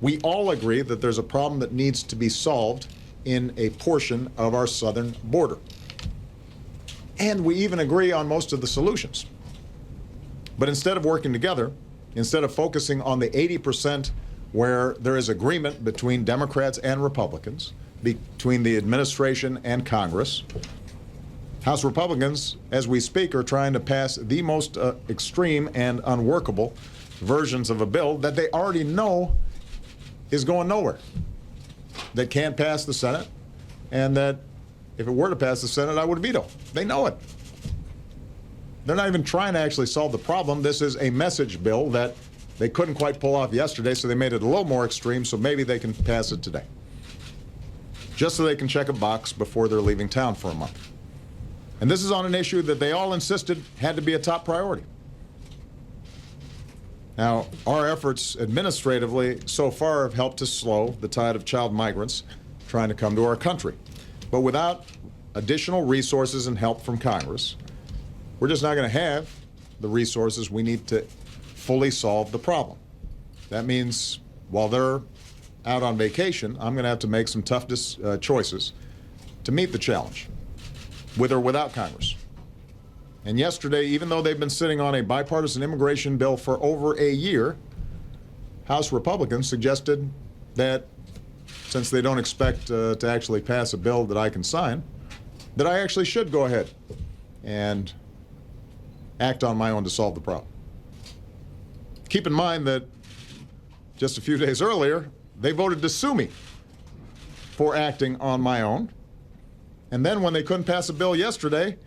We all agree that there's a problem that needs to be solved in a portion of our southern border. And we even agree on most of the solutions. But instead of working together, instead of focusing on the 80% where there is agreement between Democrats and Republicans, between the administration and Congress, House Republicans, as we speak, are trying to pass the most extreme and unworkable versions of a bill that they already know is going nowhere, that can't pass the Senate, and that if it were to pass the Senate, I would veto. They know it. They're not even trying to actually solve the problem. This is a message bill that they couldn't quite pull off yesterday, so they made it a little more extreme, so maybe they can pass it today, just so they can check a box before they're leaving town for a month. And this is on an issue that they all insisted had to be a top priority. Now, our efforts administratively so far have helped to slow the tide of child migrants trying to come to our country. But without additional resources and help from Congress, we're just not going to have the resources we need to fully solve the problem. That means while they're out on vacation, I'm going to have to make some tough choices to meet the challenge, with or without Congress. And yesterday, even though they've been sitting on a bipartisan immigration bill for over a year, House Republicans suggested that since they don't expect to actually pass a bill that I can sign, that I actually should go ahead and act on my own to solve the problem. Keep in mind that just a few days earlier, they voted to sue me for acting on my own. And then when they couldn't pass a bill yesterday,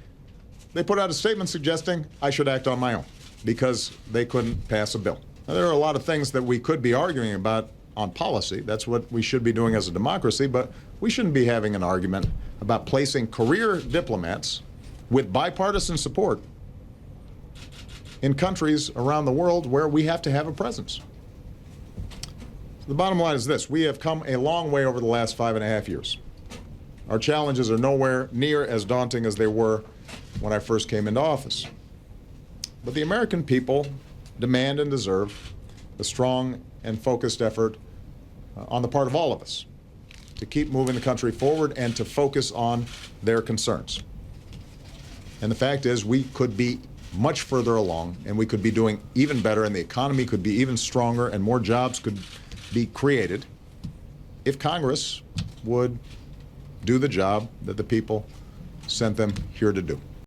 they put out a statement suggesting I should act on my own because they couldn't pass a bill. Now, there are a lot of things that we could be arguing about on policy. That's what we should be doing as a democracy, but we shouldn't be having an argument about placing career diplomats with bipartisan support in countries around the world where we have to have a presence. So the bottom line is this: we have come a long way over the last 5.5 years. Our challenges are nowhere near as daunting as they were when I first came into office. But the American people demand and deserve a strong and focused effort on the part of all of us to keep moving the country forward and to focus on their concerns. And the fact is, we could be much further along, and we could be doing even better, and the economy could be even stronger, and more jobs could be created if Congress would do the job that the people sent them here to do.